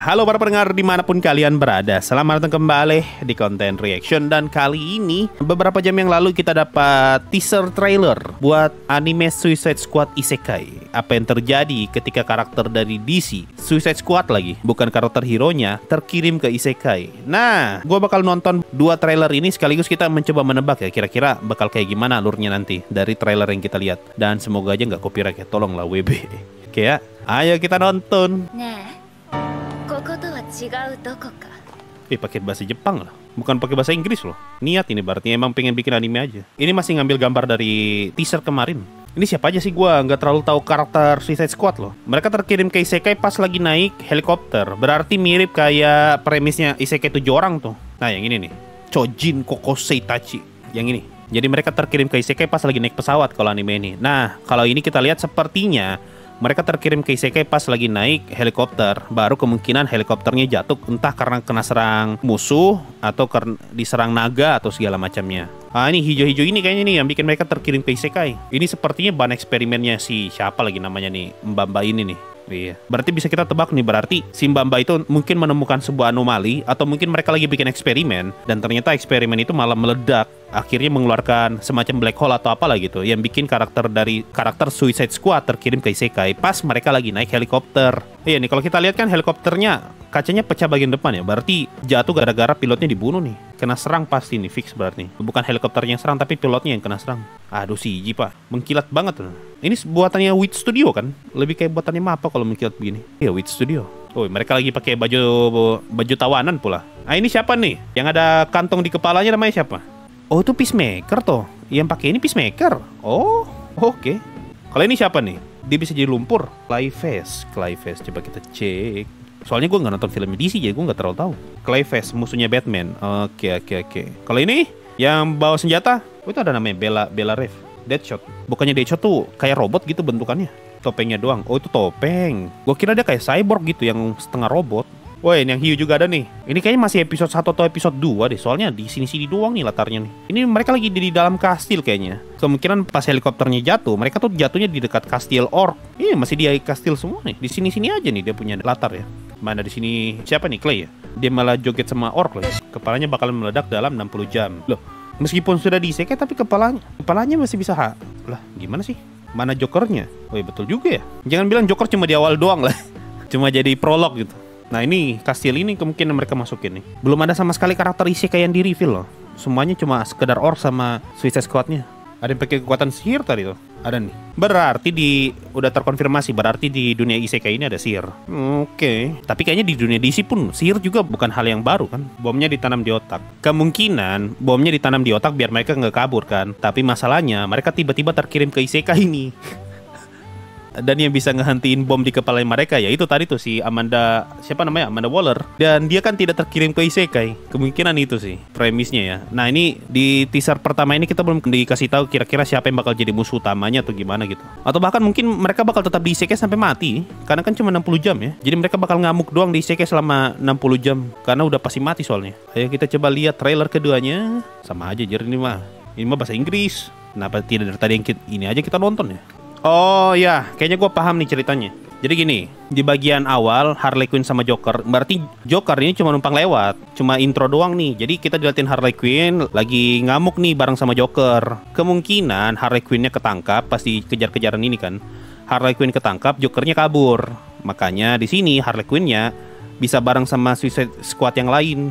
Halo para pendengar dimanapun kalian berada, selamat datang kembali di konten reaction. Dan kali ini, beberapa jam yang lalu kita dapat teaser trailer buat anime Suicide Squad Isekai. Apa yang terjadi ketika karakter dari DC, Suicide Squad lagi, bukan karakter hero-nya, terkirim ke Isekai. Nah, gue bakal nonton dua trailer ini sekaligus kita mencoba menebak ya, kira-kira bakal kayak gimana alurnya nanti dari trailer yang kita lihat. Dan semoga aja nggak copyright ya, tolonglah WB. Oke ya, ayo kita nonton. Pakai bahasa Jepang lah, bukan pakai bahasa Inggris loh. Niat ini berarti emang pengen bikin anime aja. Ini masih ngambil gambar dari teaser kemarin. Ini siapa aja sih, gua nggak terlalu tahu karakter Suicide Squad loh. Mereka terkirim ke Isekai pas lagi naik helikopter. Berarti mirip kayak premisnya Isekai 7 orang tuh. Nah yang ini nih, Chojin Kokosei Tachi. Yang ini. Jadi mereka terkirim ke Isekai pas lagi naik pesawat kalau anime ini. Nah kalau ini kita lihat sepertinya mereka terkirim ke Isekai pas lagi naik helikopter. Baru kemungkinan helikopternya jatuh entah karena kena serang musuh atau karena diserang naga atau segala macamnya. Ah ini hijau-hijau ini kayaknya nih yang bikin mereka terkirim ke Isekai. Ini sepertinya bahan eksperimennya si siapa lagi namanya nih, Mbamba ini nih. Iya. Berarti bisa kita tebak nih, berarti si Mbamba itu mungkin menemukan sebuah anomali atau mungkin mereka lagi bikin eksperimen dan ternyata eksperimen itu malah meledak, akhirnya mengeluarkan semacam black hole atau apalah gitu yang bikin karakter Suicide Squad terkirim ke Isekai pas mereka lagi naik helikopter. Iya nih, kalau kita lihat kan helikopternya kacanya pecah bagian depan ya, berarti jatuh gara-gara pilotnya dibunuh nih. Kena serang pasti nih, fix berarti. Bukan helikopternya yang serang tapi pilotnya yang kena serang. Aduh si Pak, mengkilat banget tuh. Ini buatannya Wit Studio kan? Lebih kayak buatannya apa kalau mengkilat begini? Iya, Wit Studio. Oh, mereka lagi pakai baju tawanan pula. Ah ini siapa nih? Yang ada kantong di kepalanya namanya siapa? Oh itu Peacemaker toh. Yang pakai ini Peacemaker. Oh, oke. Kalau ini siapa nih? Dia bisa jadi lumpur. Clayface, coba kita cek. Soalnya gue nggak nonton film DC jadi gue nggak terlalu tahu. Clayface musuhnya Batman. Oke. Kalau ini yang bawa senjata, oh itu ada namanya Bella Rev. Deadshot. Bukannya Deadshot tuh kayak robot gitu bentukannya. Topengnya doang. Oh itu topeng. Gue kira dia kayak cyborg gitu yang setengah robot. Wah ini yang hiu juga ada nih. Ini kayaknya masih episode 1 atau episode 2 deh. Soalnya di sini-sini doang nih latarnya nih. Ini mereka lagi di dalam kastil kayaknya. Kemungkinan pas helikopternya jatuh, mereka tuh jatuhnya di dekat kastil Orc. Iya masih di kastil semua nih. Di sini-sini aja nih dia punya latar ya. Mana di sini siapa nih, Clay ya? Dia malah joget sama Orc loh. Kepalanya bakalan meledak dalam 60 jam. Loh, meskipun sudah diisekai tapi kepalanya masih bisa lah, gimana sih? Mana Jokernya? Oh iya betul juga ya. Jangan bilang Joker cuma di awal doang lah. Cuma jadi prolog gitu. Nah ini kastil ini kemungkinan mereka masukin nih. Belum ada sama sekali karakter isekai yang di reveal loh. Semuanya cuma sekedar Orc sama Suicide Squad-nya. Ada yang pakai kekuatan sihir tadi tuh. Ada nih. Berarti udah terkonfirmasi berarti di dunia isekai ini ada sihir. Oke. Tapi kayaknya di dunia DC pun sihir juga bukan hal yang baru kan. Bomnya ditanam di otak. Kemungkinan bomnya ditanam di otak biar mereka nggak kabur kan. Tapi masalahnya mereka tiba-tiba terkirim ke isekai ini. Dan yang bisa ngehentiin bom di kepala mereka ya itu tadi tuh si Amanda, siapa namanya, Amanda Waller. Dan dia kan tidak terkirim ke isekai. Kemungkinan itu sih premisnya ya. Nah ini di teaser pertama ini kita belum dikasih tahu kira-kira siapa yang bakal jadi musuh utamanya atau gimana gitu. Atau bahkan mungkin mereka bakal tetap di isekai sampai mati. Karena kan cuma 60 jam ya. Jadi mereka bakal ngamuk doang di isekai selama 60 jam. Karena udah pasti mati soalnya. Ayo kita coba lihat trailer keduanya. Sama aja jadi ini mah bahasa Inggris. Kenapa tidak dari tadi yang ini aja kita nonton ya? Oh ya, kayaknya gue paham nih ceritanya. Jadi gini, di bagian awal Harley Quinn sama Joker, berarti Joker ini cuma numpang lewat, cuma intro doang nih. Jadi kita diliatin Harley Quinn lagi ngamuk nih bareng sama Joker. Kemungkinan Harley Quinn-nya ketangkap pas dikejar-kejaran ini kan. Harley Quinn ketangkap, Jokernya kabur. Makanya di sini Harley Quinn-nya bisa bareng sama Suicide Squad yang lain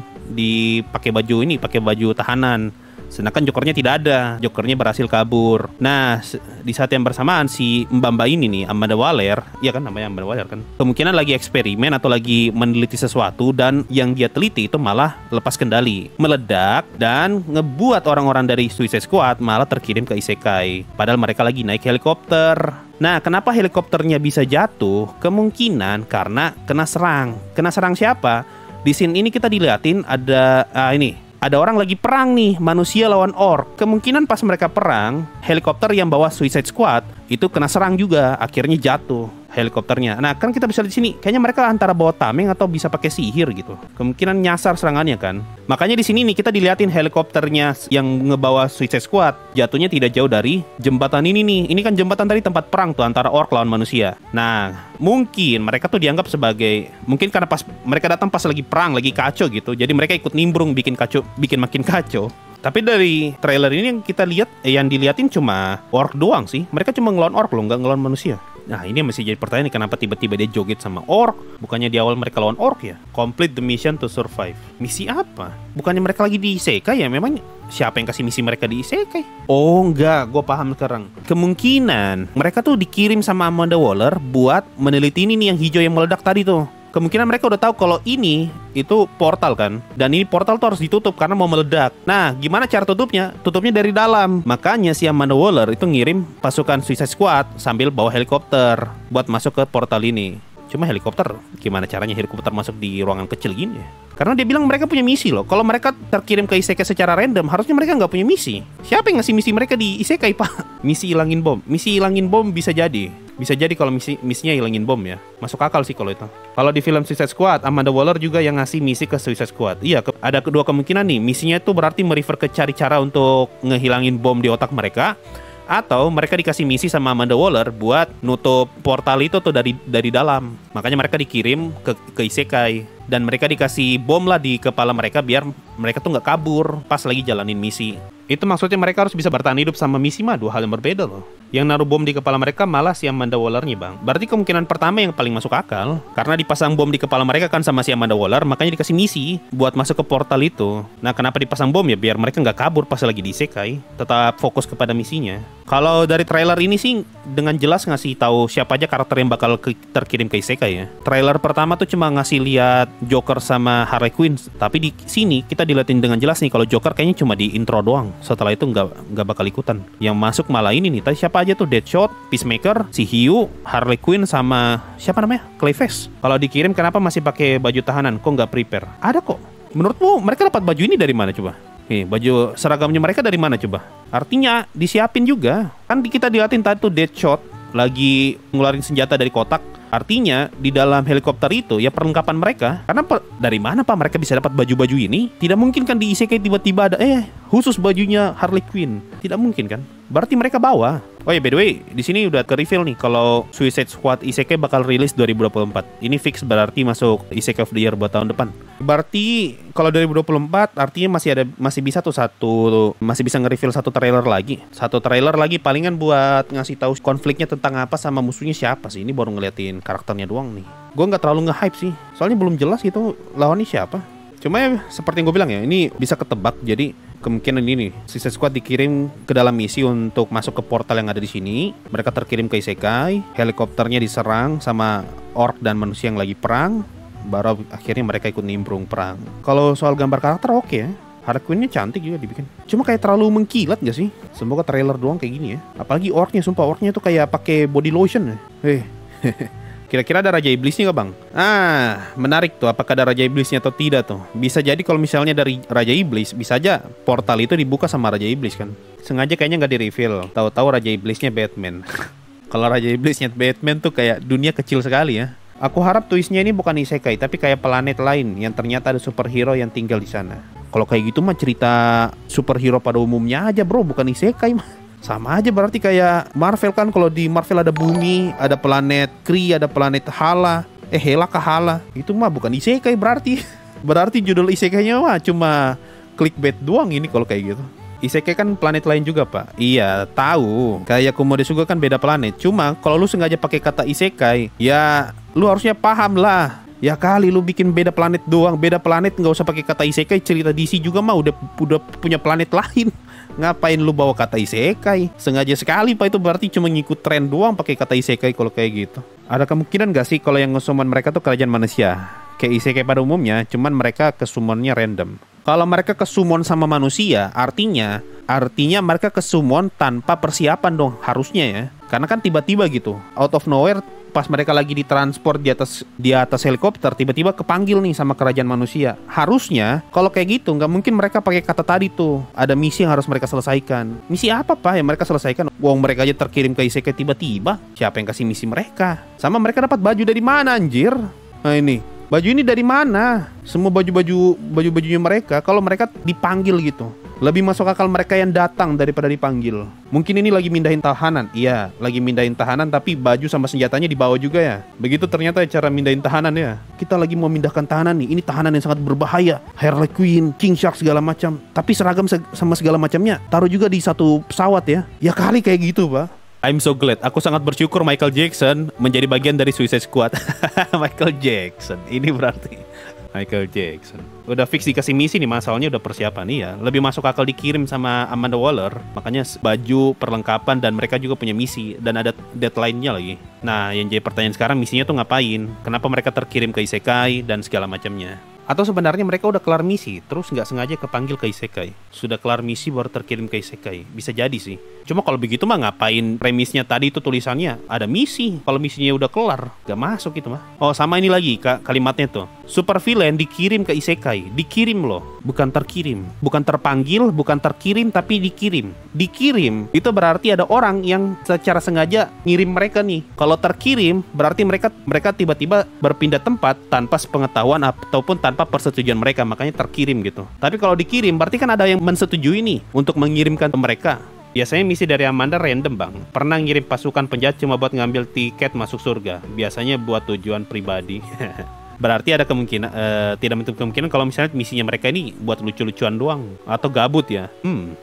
pakai baju tahanan. Sedangkan Jokernya tidak ada, Jokernya berhasil kabur. Nah, di saat yang bersamaan si Mbamba ini nih, Amanda Waller, ya kan namanya Amanda Waller kan, kemungkinan lagi eksperimen atau lagi meneliti sesuatu dan yang dia teliti itu malah lepas kendali, meledak dan ngebuat orang-orang dari Suicide Squad malah terkirim ke isekai. Padahal mereka lagi naik helikopter. Nah, kenapa helikopternya bisa jatuh? Kemungkinan karena kena serang. Kena serang siapa? Di scene ini kita diliatin ada orang lagi perang nih, manusia lawan orc. Kemungkinan pas mereka perang, helikopter yang bawa Suicide Squad itu kena serang juga, akhirnya jatuh. helikopternya. Nah, kan kita bisa lihat di sini, kayaknya mereka antara bawa tameng atau bisa pakai sihir gitu. Kemungkinan nyasar serangannya kan. Makanya di sini nih kita diliatin helikopternya yang ngebawa Suicide Squad jatuhnya tidak jauh dari jembatan ini nih. Ini kan jembatan tadi tempat perang tuh antara orc lawan manusia. Nah, mungkin mereka tuh dianggap sebagai, mungkin karena pas mereka datang pas lagi perang, lagi kacau gitu. Jadi mereka ikut nimbrung bikin makin kacau. Tapi dari trailer ini yang kita lihat, yang diliatin cuma orc doang sih. Mereka cuma ngelawan orc loh, nggak ngelawan manusia. Nah, ini masih jadi pertanyaan nih, kenapa tiba-tiba dia joget sama orc? Bukannya di awal mereka lawan orc ya? Complete the mission to survive. Misi apa? Bukannya mereka lagi di isekai ya? Memang siapa yang kasih misi mereka di isekai? Oh enggak, gue paham sekarang. Kemungkinan mereka tuh dikirim sama Amanda Waller buat meneliti ini nih yang hijau yang meledak tadi tuh. Kemungkinan mereka udah tahu kalau ini itu portal kan. Dan ini portal tuh harus ditutup karena mau meledak. Nah, gimana cara tutupnya? Tutupnya dari dalam. Makanya si Amanda Waller itu ngirim pasukan Suicide Squad sambil bawa helikopter buat masuk ke portal ini. Cuma helikopter, gimana caranya helikopter masuk di ruangan kecil gini ya? Karena dia bilang mereka punya misi loh. Kalau mereka terkirim ke isekai secara random, harusnya mereka nggak punya misi. Siapa yang ngasih misi mereka di isekai, Pak? Misi hilangin bom. Misi hilangin bom bisa jadi. Bisa jadi kalau misinya hilangin bom ya. Masuk akal sih kalau itu. Kalau di film Suicide Squad, Amanda Waller juga yang ngasih misi ke Suicide Squad. Iya, ada kedua kemungkinan nih. Misinya itu berarti merefer ke cari cara untuk ngehilangin bom di otak mereka. Atau mereka dikasih misi sama Amanda Waller buat nutup portal itu tuh dari dalam. Makanya mereka dikirim ke isekai. Dan mereka dikasih bom lah di kepala mereka biar mereka tuh nggak kabur pas lagi jalanin misi. Itu maksudnya mereka harus bisa bertahan hidup sama misi mah, dua hal yang berbeda loh. Yang naruh bom di kepala mereka malah si Amanda Waller-nya, Bang. Berarti kemungkinan pertama yang paling masuk akal. Karena dipasang bom di kepala mereka kan sama si Amanda Waller, makanya dikasih misi buat masuk ke portal itu. Nah, kenapa dipasang bom ya? Biar mereka nggak kabur pas lagi di isekai. Tetap fokus kepada misinya. Kalau dari trailer ini sih dengan jelas ngasih tahu siapa aja karakter yang bakal terkirim ke isekai ya. Trailer pertama tuh cuma ngasih lihat Joker sama Harley Quinn. Tapi di sini kita dilihatin dengan jelas nih kalau Joker kayaknya cuma di intro doang. Setelah itu nggak bakal ikutan. Yang masuk malah ini nih. Tadi siapa aja tuh? Deadshot, Peacemaker, si Hiu, Harley Quinn sama siapa namanya? Clayface. Kalau dikirim kenapa masih pakai baju tahanan? Kok nggak prepare? Ada kok. Menurutmu mereka dapat baju ini dari mana coba? Nih, baju seragamnya mereka dari mana coba? Artinya disiapin juga. Kan kita dilihatin tadi tuh Deadshot lagi ngeluarin senjata dari kotak. Artinya di dalam helikopter itu ya perlengkapan mereka. Karena dari mana Pak mereka bisa dapat baju-baju ini? Tidak mungkin kan di isekai tiba-tiba ada khusus bajunya Harley Quinn. Tidak mungkin kan? Berarti mereka bawa. Oh ya, by the way, di sini udah ke-reveal nih kalau Suicide Squad isekai bakal rilis 2024. Ini fix berarti masuk Isekai of the Year buat tahun depan. Berarti kalau 2024 artinya masih bisa nge-reveal satu trailer lagi. Satu trailer lagi palingan buat ngasih tahu konfliknya tentang apa sama musuhnya siapa sih. Ini baru ngeliatin karakternya doang nih. Gue nggak terlalu nge-hype sih. Soalnya belum jelas gitu lawannya siapa. Cuma ya seperti yang gue bilang ya, ini bisa ketebak. Jadi kemungkinan ini Suicide Squad dikirim ke dalam misi untuk masuk ke portal yang ada di sini. Mereka terkirim ke isekai, helikopternya diserang sama orc dan manusia yang lagi perang. Baru akhirnya mereka ikut nimbrung perang. Kalau soal gambar karakter oke ya. Harley Quinn-nya cantik juga dibikin. Cuma kayak terlalu mengkilat gak sih? Semoga trailer doang kayak gini ya. Apalagi orcnya, sumpah orcnya tuh kayak pakai body lotion ya. Kira-kira ada Raja Iblisnya gak, Bang? Menarik tuh, apakah ada Raja Iblisnya atau tidak tuh. Bisa jadi kalau misalnya dari Raja Iblis, bisa aja portal itu dibuka sama Raja Iblis kan. Sengaja kayaknya gak di-reveal. Tahu-tahu Raja Iblisnya Batman. Kalau Raja Iblisnya Batman tuh kayak dunia kecil sekali ya. Aku harap twistnya ini bukan isekai, tapi kayak planet lain yang ternyata ada superhero yang tinggal di sana. Kalau kayak gitu mah cerita superhero pada umumnya aja bro, bukan isekai mah. Sama aja berarti kayak Marvel kan, kalau di Marvel ada bumi, ada planet Kree, ada planet Hala. Hela kah Hala? Itu mah bukan isekai berarti. Berarti judul isekainya mah cuma clickbait doang ini kalau kayak gitu. Isekai kan planet lain juga, Pak. Iya, tahu. Kayak Komodosuga kan beda planet. Cuma kalau lu sengaja pakai kata isekai, ya lu harusnya paham lah. Ya kali lu bikin beda planet doang, beda planet nggak usah pakai kata isekai. Cerita DC juga mah udah punya planet lain. Ngapain lu bawa kata isekai? Sengaja sekali Pak, itu berarti cuma ngikut tren doang pakai kata isekai kalau kayak gitu. Ada kemungkinan gak sih kalau yang ngesummon mereka tuh kerajaan manusia? Kayak isekai pada umumnya, cuman mereka kesummonnya random. Kalau mereka kesummon sama manusia, artinya mereka kesummon tanpa persiapan dong, harusnya ya. Karena kan tiba-tiba gitu, out of nowhere, pas mereka lagi ditransport di atas helikopter, tiba-tiba kepanggil nih sama kerajaan manusia. Harusnya kalau kayak gitu nggak mungkin mereka pakai kata tadi tuh, ada misi yang harus mereka selesaikan. Misi apa Pak yang mereka selesaikan? Wong mereka aja terkirim ke isekai tiba-tiba. Siapa yang kasih misi mereka? Sama mereka dapat baju dari mana anjir? Nah ini, baju ini dari mana? Semua baju-bajunya mereka kalau mereka dipanggil gitu. Lebih masuk akal mereka yang datang daripada dipanggil. Mungkin ini lagi mindahin tahanan. Iya, lagi mindahin tahanan tapi baju sama senjatanya dibawa juga ya. Begitu ternyata cara mindahin tahanan ya. Kita lagi mau mindahkan tahanan nih. Ini tahanan yang sangat berbahaya. Harley Quinn, King Shark segala macam. Tapi seragam sama segala macamnya taruh juga di satu pesawat ya. Ya kali kayak gitu, Pak. I'm so glad. Aku sangat bersyukur Michael Jackson menjadi bagian dari Suicide Squad. Michael Jackson. Ini berarti Michael Jackson udah fix dikasih misi nih, masalahnya udah persiapan nih ya. Lebih masuk akal dikirim sama Amanda Waller. Makanya baju, perlengkapan, dan mereka juga punya misi. Dan ada deadline-nya lagi. Nah, yang jadi pertanyaan sekarang, misinya tuh ngapain? Kenapa mereka terkirim ke isekai dan segala macamnya? Atau sebenarnya mereka udah kelar misi, terus nggak sengaja kepanggil ke isekai. Sudah kelar misi baru terkirim ke isekai. Bisa jadi sih. Cuma kalau begitu mah ngapain premisnya tadi itu tulisannya ada misi. Kalau misinya udah kelar, nggak masuk itu mah. Oh, sama ini lagi kalimatnya tuh. Super villain dikirim ke isekai. Dikirim loh, bukan terkirim. Bukan terpanggil, bukan terkirim, tapi dikirim. Dikirim, itu berarti ada orang yang secara sengaja ngirim mereka nih. Kalau terkirim, berarti mereka tiba-tiba berpindah tempat tanpa sepengetahuan ataupun tanpa persetujuan mereka, makanya terkirim gitu. Tapi kalau dikirim, berarti kan ada yang mensetujui nih untuk mengirimkan ke mereka. Biasanya misi dari Amanda random bang. Pernah ngirim pasukan penjahat cuma buat ngambil tiket masuk surga. Biasanya buat tujuan pribadi. Berarti ada kemungkinan, tidak menutup kemungkinan kalau misalnya misinya mereka ini buat lucu-lucuan doang. Atau gabut ya.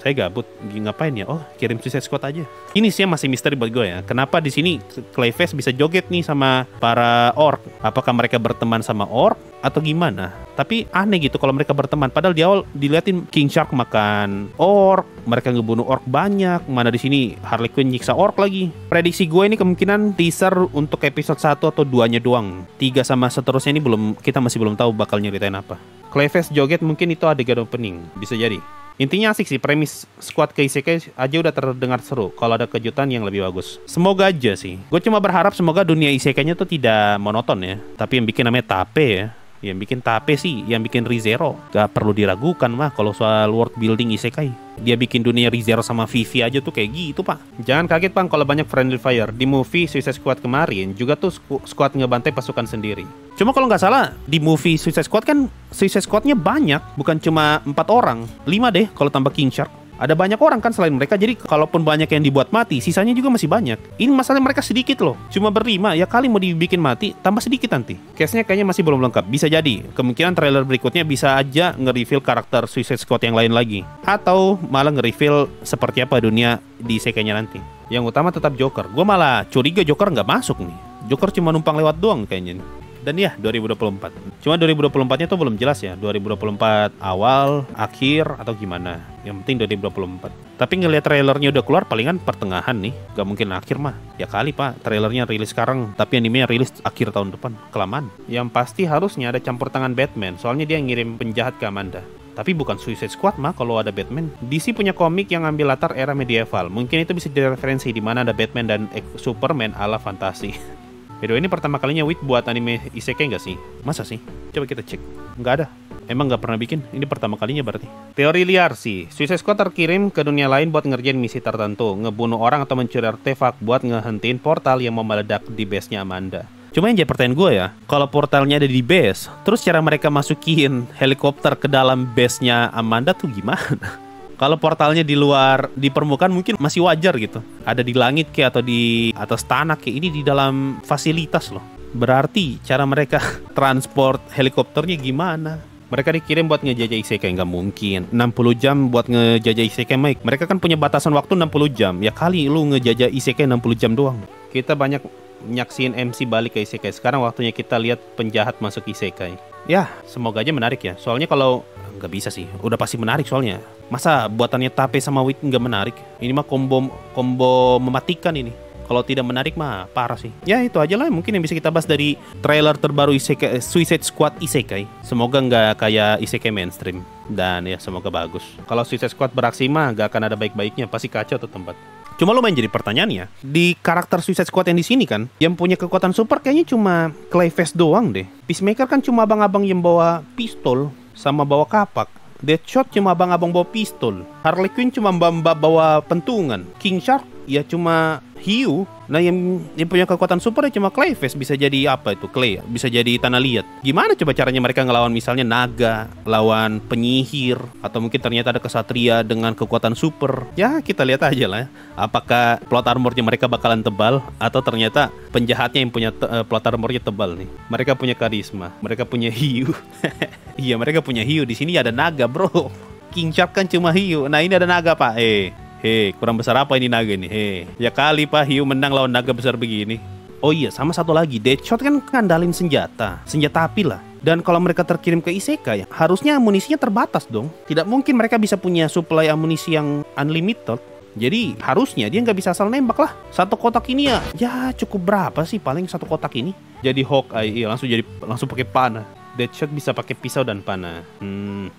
Saya gabut. Ngapain ya? Oh, kirim Suicide Squad aja. Ini sih masih misteri buat gue ya. Kenapa di sini Clayface bisa joget nih sama para orc? Apakah mereka berteman sama orc? Atau gimana? Tapi aneh gitu kalau mereka berteman. Padahal di awal diliatin King Shark makan orc, mereka ngebunuh orc banyak. Mana di sini Harley Quinn nyiksa orc lagi. Prediksi gue ini kemungkinan teaser untuk episode 1 atau 2-nya doang. 3 sama seterusnya ini kita masih belum tahu bakal nyeritain apa. Clayface joget mungkin itu adegan opening, bisa jadi. Intinya asik sih, premis squad ke isekai aja udah terdengar seru. Kalau ada kejutan yang lebih bagus, semoga aja sih. Gue cuma berharap semoga dunia isekainya tuh tidak monoton ya. Tapi yang bikin namanya tape ya. Yang bikin tape sih, yang bikin ReZero. Gak perlu diragukan mah kalau soal world building isekai. Dia bikin dunia ReZero sama Vivi aja tuh kayak gitu pak. Jangan kaget bang kalau banyak friendly fire. Di movie Suicide Squad kemarin juga tuh squad ngebantai pasukan sendiri. Cuma kalau nggak salah di movie Suicide Squad kan Suicide Squadnya banyak. Bukan cuma 4 orang, 5 deh kalau tambah King Shark. Ada banyak orang kan selain mereka, jadi kalaupun banyak yang dibuat mati, sisanya juga masih banyak. Ini masalahnya mereka sedikit loh, cuma berlima, ya kali mau dibikin mati, tambah sedikit nanti. Case-nya kayaknya masih belum lengkap, bisa jadi. Kemungkinan trailer berikutnya bisa aja nge-reveal karakter Suicide Squad yang lain lagi. Atau malah nge-reveal seperti apa dunia di isekainya nanti. Yang utama tetap Joker. Gue malah curiga Joker nggak masuk nih. Joker cuma numpang lewat doang kayaknya nih. Dan ya 2024. Cuma 2024-nya tuh belum jelas ya. 2024 awal, akhir, atau gimana. Yang penting 2024. Tapi ngelihat trailernya udah keluar palingan pertengahan nih. Gak mungkin akhir mah. Ya kali pak, trailernya rilis sekarang tapi animenya rilis akhir tahun depan. Kelamaan. Yang pasti harusnya ada campur tangan Batman. Soalnya dia ngirim penjahat ke Amanda. Tapi bukan Suicide Squad mah kalau ada Batman. DC punya komik yang ngambil latar era medieval. Mungkin itu bisa direferensi di mana ada Batman dan Superman ala fantasi. Video ini pertama kalinya Wit buat anime isekai nggak sih? Masa sih? Coba kita cek. Nggak ada. Emang nggak pernah bikin? Ini pertama kalinya berarti. Teori liar sih. Suicide Squad terkirim ke dunia lain buat ngerjain misi tertentu. Ngebunuh orang atau mencuri artefak buat ngehentiin portal yang mau meledak di base-nya Amanda. Cuma yang jadi pertanyaan gue ya, kalau portalnya ada di base, terus cara mereka masukin helikopter ke dalam base-nya Amanda tuh gimana? Kalau portalnya di luar, di permukaan mungkin masih wajar gitu. Ada di langit kayak atau di atas tanah kayak, ini di dalam fasilitas loh. Berarti cara mereka transport helikopternya gimana? Mereka dikirim buat ngejajah isekai, nggak mungkin 60 jam buat ngejajah isekai. Mike, mereka kan punya batasan waktu 60 jam. Ya kali lu ngejajah isekai 60 jam doang. Kita banyak nyaksiin MC balik ke isekai. Sekarang waktunya kita lihat penjahat masuk isekai. Ya, semoga aja menarik ya. Soalnya kalau nggak bisa sih, udah pasti menarik soalnya. Masa buatannya Tape sama Wit nggak menarik? Ini mah combo mematikan ini. Kalau tidak menarik mah parah sih. Ya itu aja lah mungkin yang bisa kita bahas dari trailer terbaru isekai, Suicide Squad Isekai. Semoga nggak kayak isekai mainstream. Dan ya semoga bagus. Kalau Suicide Squad beraksi mah nggak akan ada baik-baiknya. Pasti kacau tuh tempat. Cuma lumayan jadi pertanyaannya, di karakter Suicide Squad yang di sini kan, yang punya kekuatan super kayaknya cuma Clayface doang deh. Peacemaker kan cuma abang-abang yang bawa pistol sama bawa kapak. Deadshot cuma abang-abang bawa pistol. Harley Quinn cuma mbak-mbak bawa pentungan. King Shark ya cuma hiu. Nah yang punya kekuatan super ya cuma Clayface. Bisa jadi apa itu? Clay, bisa jadi tanah liat. Gimana coba caranya mereka ngelawan misalnya naga, lawan penyihir, atau mungkin ternyata ada kesatria dengan kekuatan super. Ya kita lihat aja lah. Apakah plot armornya mereka bakalan tebal, atau ternyata penjahatnya yang punya plot armornya tebal nih. Mereka punya karisma, mereka punya hiu. Iya mereka punya hiu. Di sini ada naga bro. King Shark kan cuma hiu. Nah ini ada naga pak. Kurang besar apa ini naga nih? Ya kali pak hiu menang lawan naga besar begini. Oh iya, sama satu lagi, Deadshot kan ngandalin senjata api lah. Dan kalau mereka terkirim ke Isekai, harusnya amunisinya terbatas dong. Tidak mungkin mereka bisa punya supply amunisi yang unlimited. Jadi harusnya dia nggak bisa asal nembak lah. Satu kotak ini ya cukup berapa sih paling satu kotak ini? Jadi Hawkeye, langsung pakai panah. Deadshot bisa pakai pisau dan panah.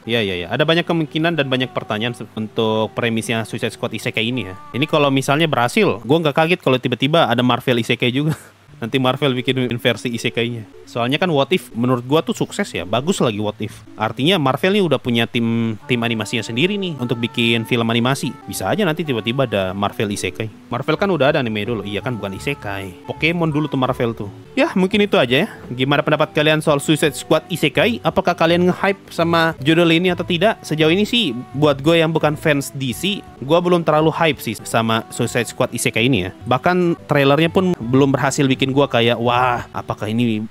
Ya. Ada banyak kemungkinan dan banyak pertanyaan untuk premisnya Suicide Squad Isekai ini ya. Ini kalau misalnya berhasil, gue nggak kaget kalau tiba-tiba ada Marvel Isekai juga. Nanti Marvel bikin versi isekainya. Soalnya kan What If menurut gua tuh sukses ya, bagus lagi What If. Artinya Marvel nih udah punya tim animasinya sendiri nih untuk bikin film animasi. Bisa aja nanti tiba-tiba ada Marvel Isekai. Marvel kan udah ada anime dulu, iya kan bukan Isekai. Pokemon dulu tuh Marvel tuh. Ya mungkin itu aja ya. Gimana pendapat kalian soal Suicide Squad Isekai? Apakah kalian nge-hype sama judul ini atau tidak? Sejauh ini sih buat gue yang bukan fans DC, gue belum terlalu hype sih sama Suicide Squad Isekai ini ya. Bahkan trailernya pun belum berhasil bikin gue kayak wah apakah ini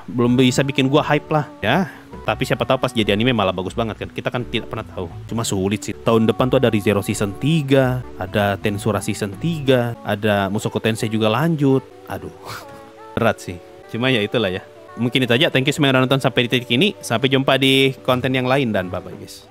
belum bisa bikin gue hype lah ya. Tapi siapa tahu pas jadi anime malah bagus banget kan. Kita kan tidak pernah tahu. Cuma sulit sih. Tahun depan tuh ada ReZero season 3, ada Tensura season 3, ada Mushoku Tensei juga lanjut. Aduh berat sih. Cuma ya itulah ya. Mungkin itu aja. Thank you semua yang udah nonton sampai di titik ini. Sampai jumpa di konten yang lain dan bye bye guys.